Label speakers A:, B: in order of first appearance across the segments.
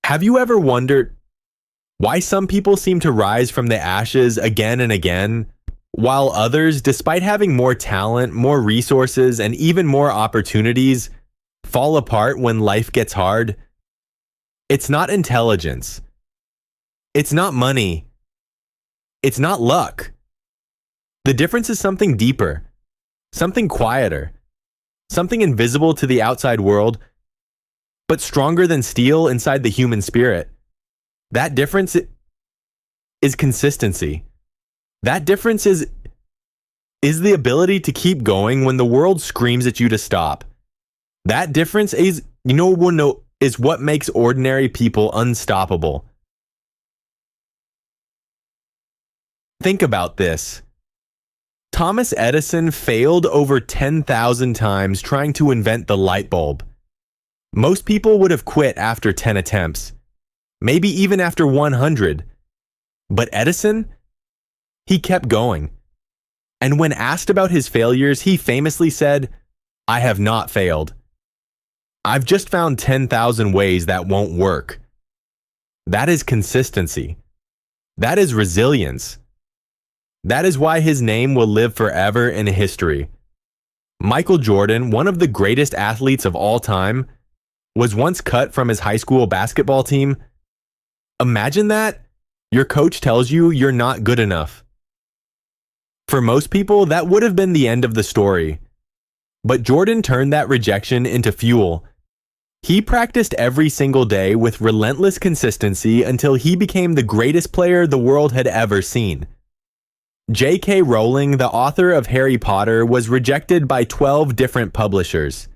A: Have you ever wondered why some people seem to rise from the ashes again and again, while others, despite having more talent, more resources, and even more opportunities, fall apart when life gets hard? It's not intelligence. It's not money. It's not luck. The difference is something deeper, something quieter, something invisible to the outside world, but stronger than steel inside the human spirit. That difference is consistency. That difference is the ability to keep going when the world screams at you to stop. That difference is, is what makes ordinary people unstoppable. Think about this. Thomas Edison failed over 10,000 times trying to invent the light bulb. Most people would have quit after 10 attempts, maybe even after 100. But Edison, he kept going. And when asked about his failures, he famously said, "I have not failed. I've just found 10,000 ways that won't work." That is consistency. That is resilience. That is why his name will live forever in history. Michael Jordan, one of the greatest athletes of all time, was once cut from his high school basketball team. Imagine that. Your coach tells you you're not good enough. For most people, that would have been the end of the story. But Jordan turned that rejection into fuel. He practiced every single day with relentless consistency until he became the greatest player the world had ever seen. J.K. Rowling, the author of Harry Potter, was rejected by 12 different publishers.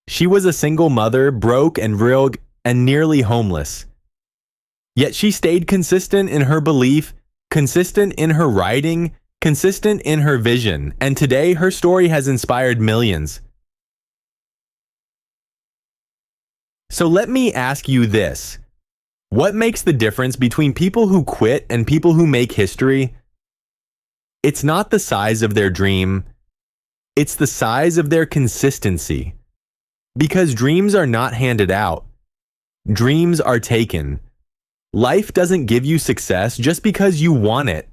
A: She was a single mother, broke and rogue, and nearly homeless. Yet she stayed consistent in her belief, consistent in her writing, consistent in her vision, and today her story has inspired millions. So let me ask you this. What makes the difference between people who quit and people who make history? It's not the size of their dream. It's the size of their consistency. Because dreams are not handed out. Dreams are taken. Life doesn't give you success just because you want it.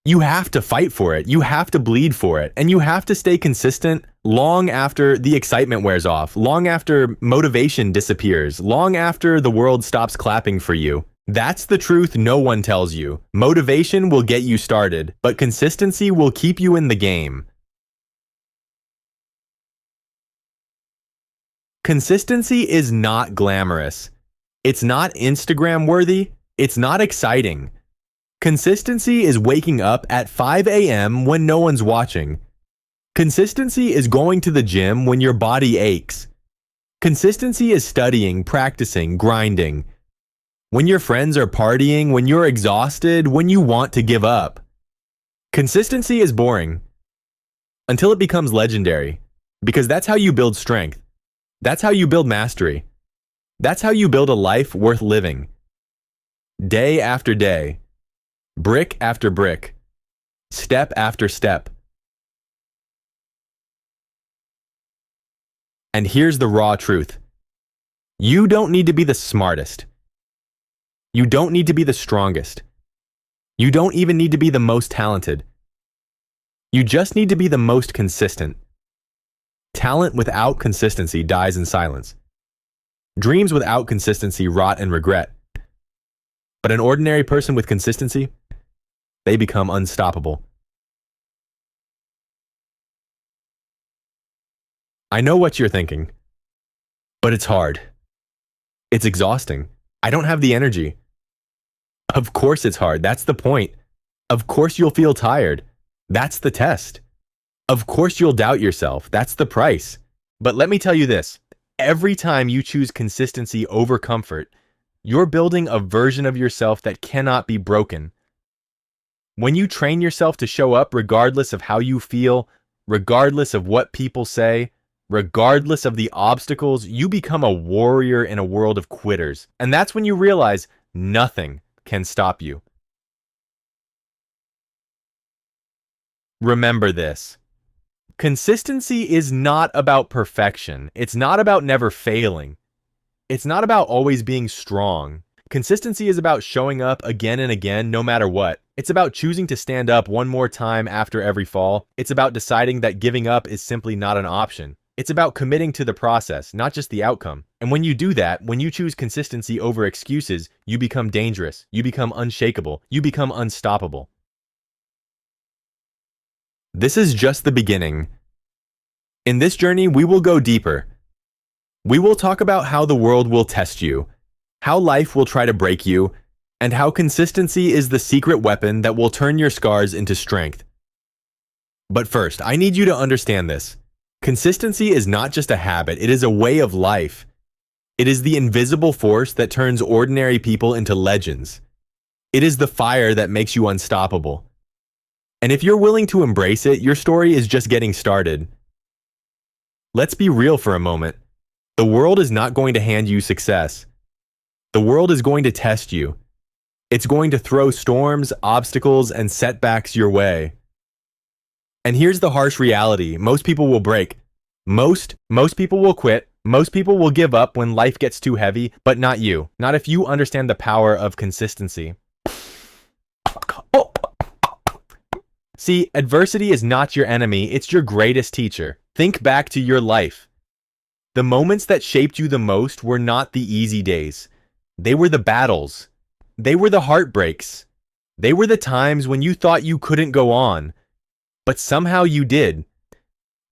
A: You have to fight for it. You have to bleed for it. And you have to stay consistent long after the excitement wears off, long after motivation disappears, long after the world stops clapping for you. That's the truth no one tells you. Motivation will get you started, but consistency will keep you in the game. Consistency is not glamorous. It's not Instagram worthy. It's not exciting. Consistency is waking up at 5 a.m. when no one's watching. Consistency is going to the gym when your body aches. Consistency is studying, practicing, grinding. When your friends are partying, when you're exhausted, when you want to give up. Consistency is boring until it becomes legendary, because that's how you build strength. That's how you build mastery. That's how you build a life worth living. Day after day, brick after brick, step after step. And here's the raw truth. You don't need to be the smartest. You don't need to be the strongest. You don't even need to be the most talented. You just need to be the most consistent. Talent without consistency dies in silence. Dreams without consistency rot in regret. But an ordinary person with consistency, they become unstoppable. I know what you're thinking, but it's hard. It's exhausting. I don't have the energy. Of course it's hard. That's the point. Of course you'll feel tired. That's the test. Of course you'll doubt yourself. That's the price. But let me tell you this. Every time you choose consistency over comfort, you're building a version of yourself that cannot be broken. When you train yourself to show up regardless of how you feel, regardless of what people say, regardless of the obstacles, you become a warrior in a world of quitters. And that's when you realize nothing can stop you. Remember this. Consistency is not about perfection. It's not about never failing. It's not about always being strong. Consistency is about showing up again and again, no matter what. It's about choosing to stand up one more time after every fall. It's about deciding that giving up is simply not an option. It's about committing to the process, not just the outcome. And when you do that, when you choose consistency over excuses, you become dangerous, you become unshakable, you become unstoppable. This is just the beginning. In this journey, we will go deeper. We will talk about how the world will test you, how life will try to break you, and how consistency is the secret weapon that will turn your scars into strength. But first, I need you to understand this. Consistency is not just a habit, it is a way of life. It is the invisible force that turns ordinary people into legends. It is the fire that makes you unstoppable. And if you're willing to embrace it, your story is just getting started. Let's be real for a moment. The world is not going to hand you success. The world is going to test you. It's going to throw storms, obstacles, and setbacks your way. And here's the harsh reality. Most people will break. Most people will quit. Most people will give up when life gets too heavy, but not you. Not if you understand the power of consistency. See, adversity is not your enemy, it's your greatest teacher. Think back to your life. The moments that shaped you the most were not the easy days. They were the battles. They were the heartbreaks. They were the times when you thought you couldn't go on, but somehow you did.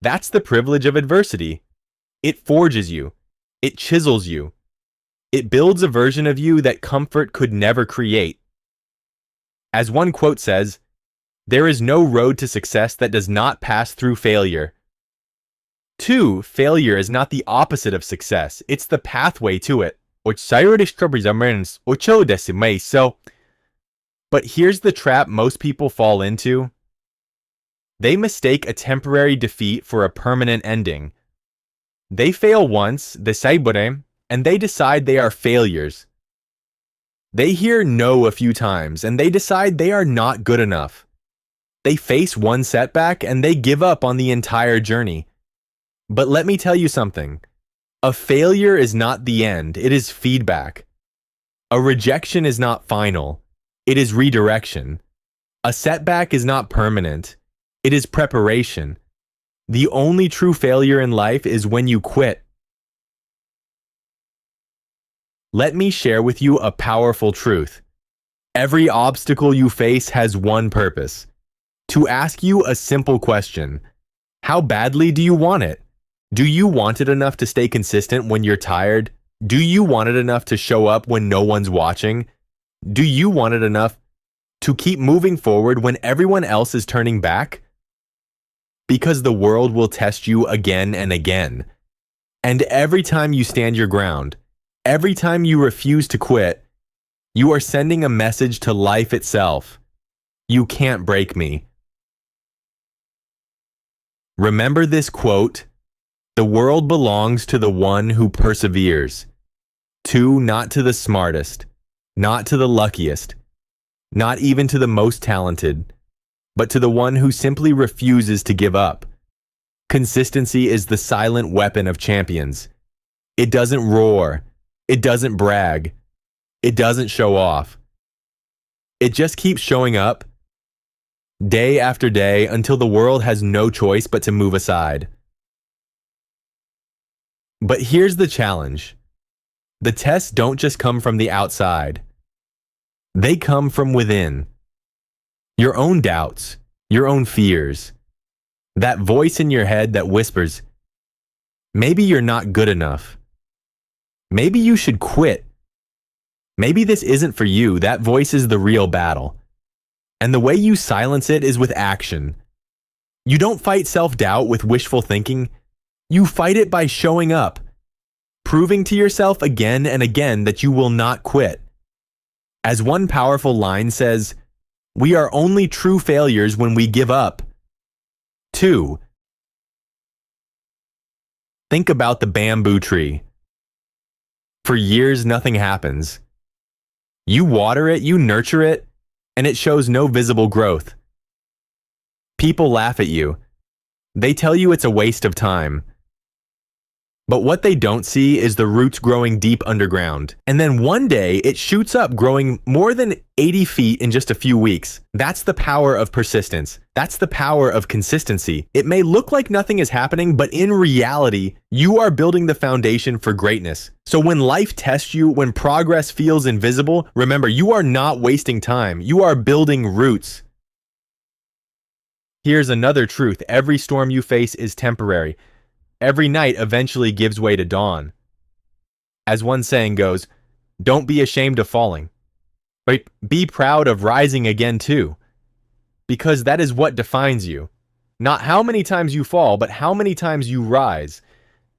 A: That's the privilege of adversity. It forges you. It chisels you. It builds a version of you that comfort could never create. As one quote says, "There is no road to success that does not pass through failure." 2, failure is not the opposite of success. It's the pathway to it. But here's the trap most people fall into. They mistake a temporary defeat for a permanent ending. They fail once, and they decide they are failures. They hear no a few times, and they decide they are not good enough. They face one setback, and they give up on the entire journey. But let me tell you something. A failure is not the end, it is feedback. A rejection is not final, it is redirection. A setback is not permanent, it is preparation. The only true failure in life is when you quit. Let me share with you a powerful truth. Every obstacle you face has one purpose: to ask you a simple question. How badly do you want it? Do you want it enough to stay consistent when you're tired? Do you want it enough to show up when no one's watching? Do you want it enough to keep moving forward when everyone else is turning back? Because the world will test you again and again. And every time you stand your ground, every time you refuse to quit, you are sending a message to life itself. You can't break me. Remember this quote: "The world belongs to the one who perseveres." 2, not to the smartest, not to the luckiest, not even to the most talented, but to the one who simply refuses to give up. Consistency is the silent weapon of champions. It doesn't roar. It doesn't brag. It doesn't show off. It just keeps showing up, day after day, until the world has no choice but to move aside. But here's the challenge. The tests don't just come from the outside. They come from within. Your own doubts, your own fears, that voice in your head that whispers, maybe you're not good enough. Maybe you should quit. Maybe this isn't for you. That voice is the real battle. And the way you silence it is with action. You don't fight self-doubt with wishful thinking. You fight it by showing up, proving to yourself again and again that you will not quit. As one powerful line says, we are only true failures when we give up. 2. Think about the bamboo tree. For years, nothing happens. You water it, you nurture it, and it shows no visible growth. People laugh at you. They tell you it's a waste of time. But what they don't see is the roots growing deep underground. And then one day it shoots up, growing more than 80 feet in just a few weeks. That's the power of persistence. That's the power of consistency. It may look like nothing is happening, but in reality, you are building the foundation for greatness. So when life tests you, when progress feels invisible, remember, you are not wasting time. You are building roots. Here's another truth. Every storm you face is temporary. Every night eventually gives way to dawn. As one saying goes, don't be ashamed of falling, but be proud of rising again too. Because that is what defines you. Not how many times you fall, but how many times you rise.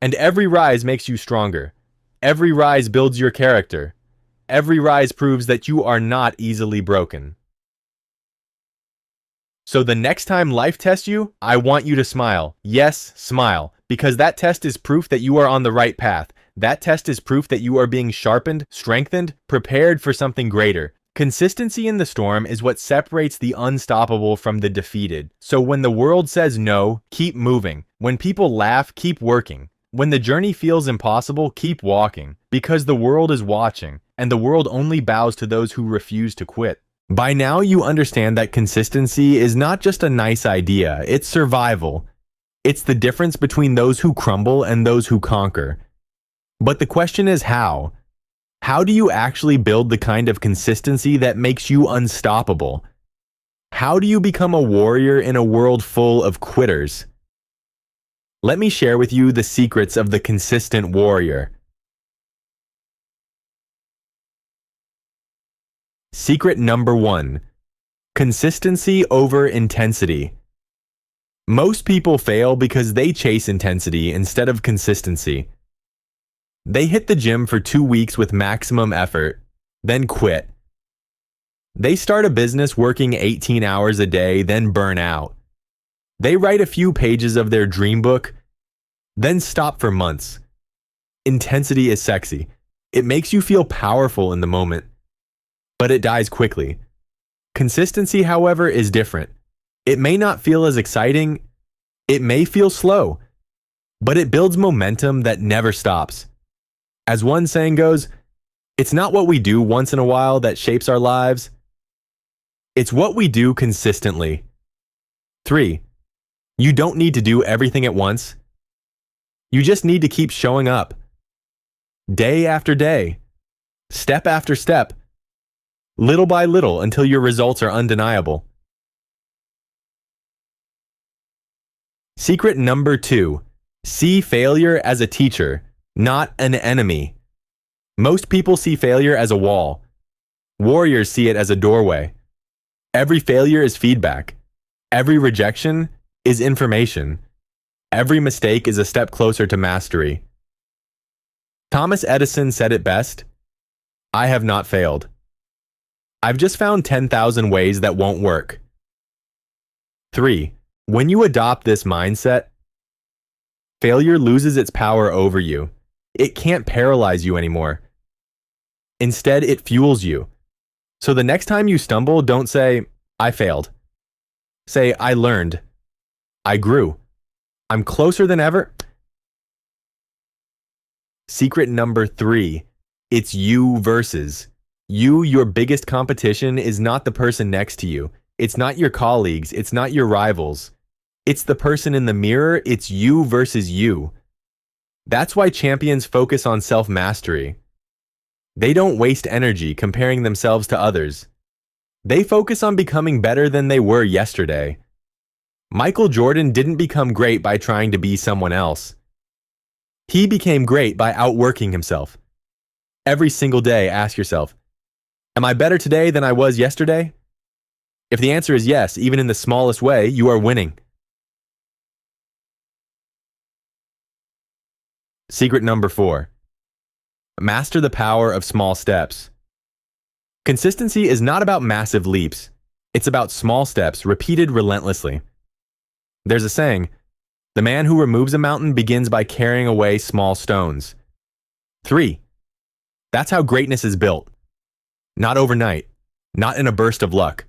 A: And every rise makes you stronger. Every rise builds your character. Every rise proves that you are not easily broken. So the next time life tests you, I want you to smile. Yes, smile. Because that test is proof that you are on the right path. That test is proof that you are being sharpened, strengthened, prepared for something greater. Consistency in the storm is what separates the unstoppable from the defeated. So when the world says no, keep moving. When people laugh, keep working. When the journey feels impossible, keep walking. Because the world is watching, and the world only bows to those who refuse to quit. By now you understand that consistency is not just a nice idea, it's survival. It's the difference between those who crumble and those who conquer. But the question is how? How do you actually build the kind of consistency that makes you unstoppable? How do you become a warrior in a world full of quitters? Let me share with you the secrets of the consistent warrior. Secret number 1. Consistency over intensity. Most people fail because they chase intensity instead of consistency. They hit the gym for 2 weeks with maximum effort, then quit. They start a business working 18 hours a day, then burn out. They write a few pages of their dream book, then stop for months. Intensity is sexy. It makes you feel powerful in the moment, but it dies quickly. Consistency, however, is different. It may not feel as exciting, it may feel slow, but it builds momentum that never stops. As one saying goes, it's not what we do once in a while that shapes our lives, it's what we do consistently. 3. You don't need to do everything at once. You just need to keep showing up. Day after day, step after step, little by little until your results are undeniable. Secret number 2. See failure as a teacher, not an enemy. Most people see failure as a wall. Warriors see it as a doorway. Every failure is feedback. Every rejection is information. Every mistake is a step closer to mastery. Thomas Edison said it best, I have not failed. I've just found 10,000 ways that won't work. 3. When you adopt this mindset, failure loses its power over you. It can't paralyze you anymore. Instead, it fuels you. So the next time you stumble, don't say, I failed. Say, I learned. I grew. I'm closer than ever. Secret number 3. It's you versus. You, your biggest competition, is not the person next to you. It's not your colleagues. It's not your rivals. It's the person in the mirror. It's you versus you. That's why champions focus on self-mastery. They don't waste energy comparing themselves to others. They focus on becoming better than they were yesterday. Michael Jordan didn't become great by trying to be someone else. He became great by outworking himself. Every single day, ask yourself, am I better today than I was yesterday? If the answer is yes, even in the smallest way, you are winning. Secret number 4. Master the power of small steps. Consistency is not about massive leaps. It's about small steps repeated relentlessly. There's a saying, the man who removes a mountain begins by carrying away small stones. 3. That's how greatness is built. Not overnight, not in a burst of luck,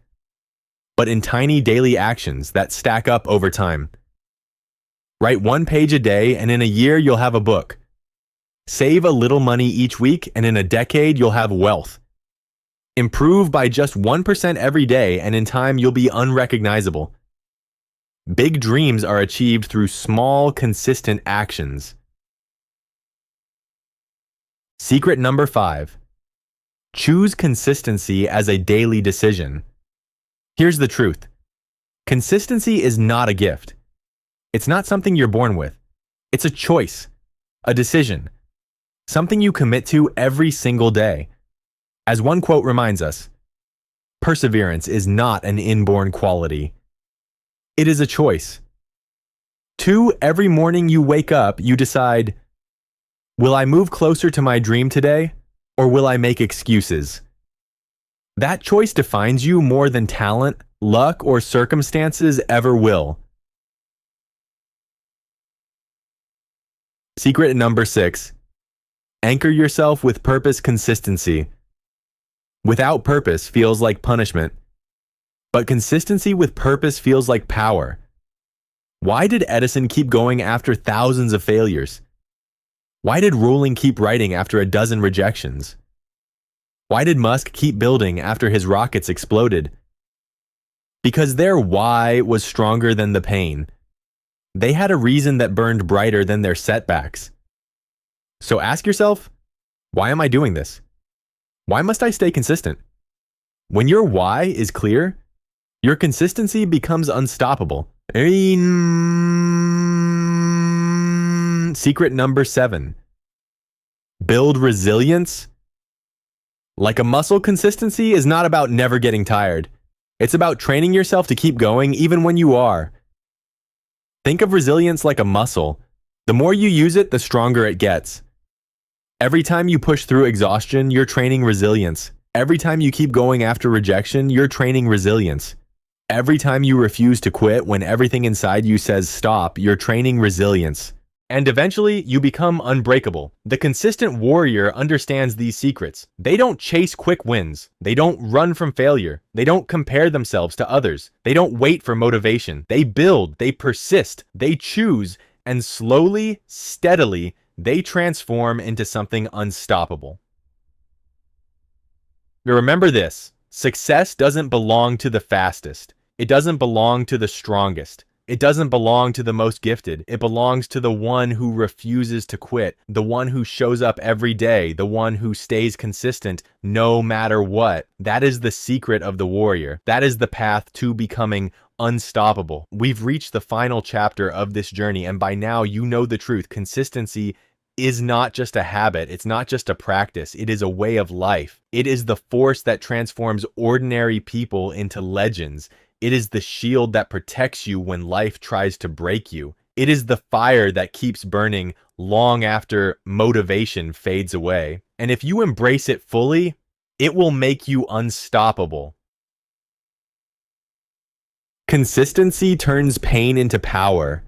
A: but in tiny daily actions that stack up over time. Write 1 page a day, and in a year you'll have a book. Save a little money each week, and in a decade, you'll have wealth. Improve by just 1% every day, and in time, you'll be unrecognizable. Big dreams are achieved through small, consistent actions. Secret number 5. Choose consistency as a daily decision. Here's the truth. Consistency is not a gift. It's not something you're born with. It's a choice, a decision, something you commit to every single day. As one quote reminds us, perseverance is not an inborn quality. It is a choice. 2, every morning you wake up, you decide, will I move closer to my dream today, or will I make excuses? That choice defines you more than talent, luck, or circumstances ever will. Secret number 6. Anchor yourself with purpose consistency. Without purpose feels like punishment, but consistency with purpose feels like power. Why did Edison keep going after thousands of failures? Why did Rowling keep writing after a dozen rejections? Why did Musk keep building after his rockets exploded? Because their why was stronger than the pain. They had a reason that burned brighter than their setbacks. So ask yourself, why am I doing this? Why must I stay consistent? When your why is clear, your consistency becomes unstoppable. Secret number 7. Build resilience. Like a muscle, consistency is not about never getting tired. It's about training yourself to keep going even when you are. Think of resilience like a muscle. The more you use it, the stronger it gets. Every time you push through exhaustion, you're training resilience. Every time you keep going after rejection, you're training resilience. Every time you refuse to quit when everything inside you says stop, you're training resilience. And eventually, you become unbreakable. The consistent warrior understands these secrets. They don't chase quick wins. They don't run from failure. They don't compare themselves to others. They don't wait for motivation. They build, they persist, they choose, and slowly, steadily, they transform into something unstoppable. Remember this, success doesn't belong to the fastest. It doesn't belong to the strongest. It doesn't belong to the most gifted. It belongs to the one who refuses to quit, the one who shows up every day, the one who stays consistent no matter what. That is the secret of the warrior. That is the path to becoming unstoppable. We've reached the final chapter of this journey, and by now you know the truth. Consistency is not just a habit. It's not just a practice. It is a way of life. It is the force that transforms ordinary people into legends. It is the shield that protects you when life tries to break you. It is the fire that keeps burning long after motivation fades away. And if you embrace it fully, it will make you unstoppable. Consistency turns pain into power.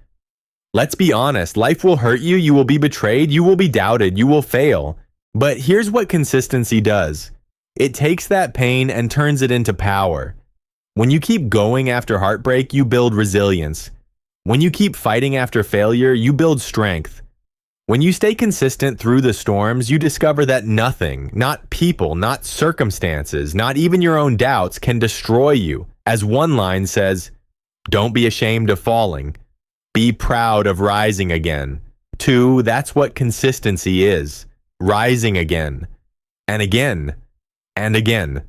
A: Let's be honest, life will hurt you, you will be betrayed, you will be doubted, you will fail. But here's what consistency does. It takes that pain and turns it into power. When you keep going after heartbreak, you build resilience. When you keep fighting after failure, you build strength. When you stay consistent through the storms, you discover that nothing, not people, not circumstances, not even your own doubts can destroy you. As one line says, don't be ashamed of falling. Be proud of rising again. 2, that's what consistency is. Rising again. And again. And again.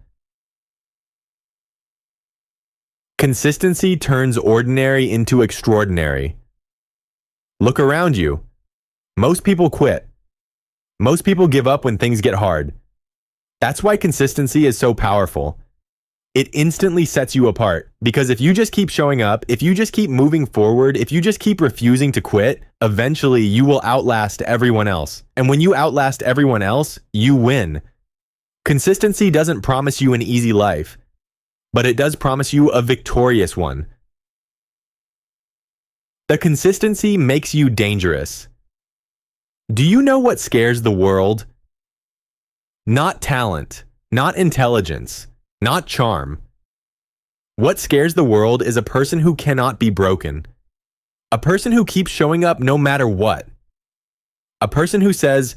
A: Consistency turns ordinary into extraordinary. Look around you. Most people quit. Most people give up when things get hard. That's why consistency is so powerful. It instantly sets you apart, because if you just keep showing up, if you just keep moving forward, if you just keep refusing to quit, eventually you will outlast everyone else. And when you outlast everyone else, you win. Consistency doesn't promise you an easy life, but it does promise you a victorious one. The consistency makes you dangerous. Do you know what scares the world? Not talent, not intelligence, not charm. What scares the world is a person who cannot be broken. A person who keeps showing up no matter what. A person who says,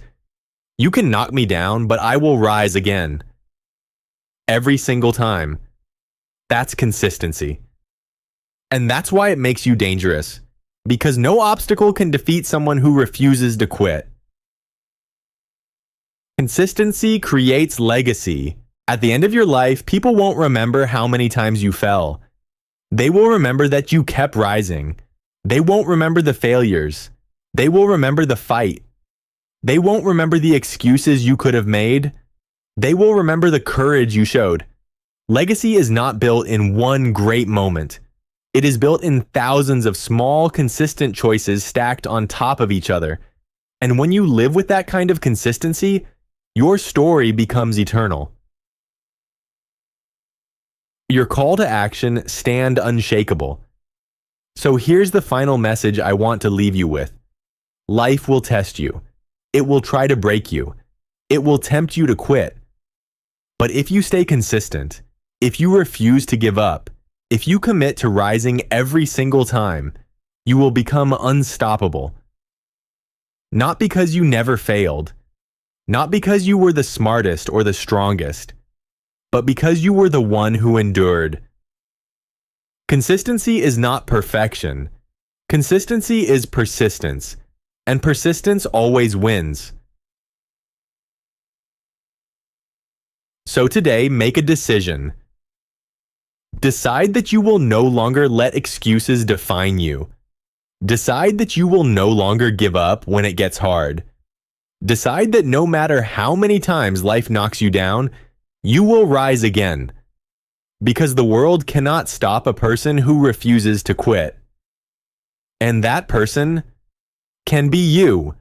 A: You can knock me down, but I will rise again. Every single time. That's consistency. And that's why it makes you dangerous. Because no obstacle can defeat someone who refuses to quit. Consistency creates legacy. At the end of your life, people won't remember how many times you fell. They will remember that you kept rising. They won't remember the failures. They will remember the fight. They won't remember the excuses you could have made. They will remember the courage you showed. Legacy is not built in one great moment. It is built in thousands of small, consistent choices stacked on top of each other. And when you live with that kind of consistency, your story becomes eternal. Your call to action: stand unshakable. So here's the final message I want to leave you with. Life will test you. It will try to break you. It will tempt you to quit. But if you stay consistent, if you refuse to give up, if you commit to rising every single time, you will become unstoppable. Not because you never failed, not because you were the smartest or the strongest, but because you were the one who endured. Consistency is not perfection. Consistency is persistence, and persistence always wins. So today, make a decision. Decide that you will no longer let excuses define you. Decide that you will no longer give up when it gets hard. Decide that no matter how many times life knocks you down, you will rise again. Because the world cannot stop a person who refuses to quit. And that person can be you.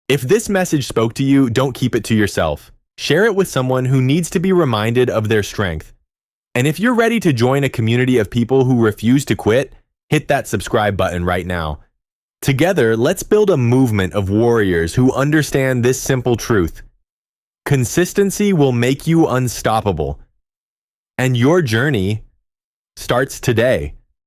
A: If this message spoke to you, don't keep it to yourself. Share it with someone who needs to be reminded of their strength. And if you're ready to join a community of people who refuse to quit, hit that subscribe button right now. Together, let's build a movement of warriors who understand this simple truth. Consistency will make you unstoppable. And your journey starts today.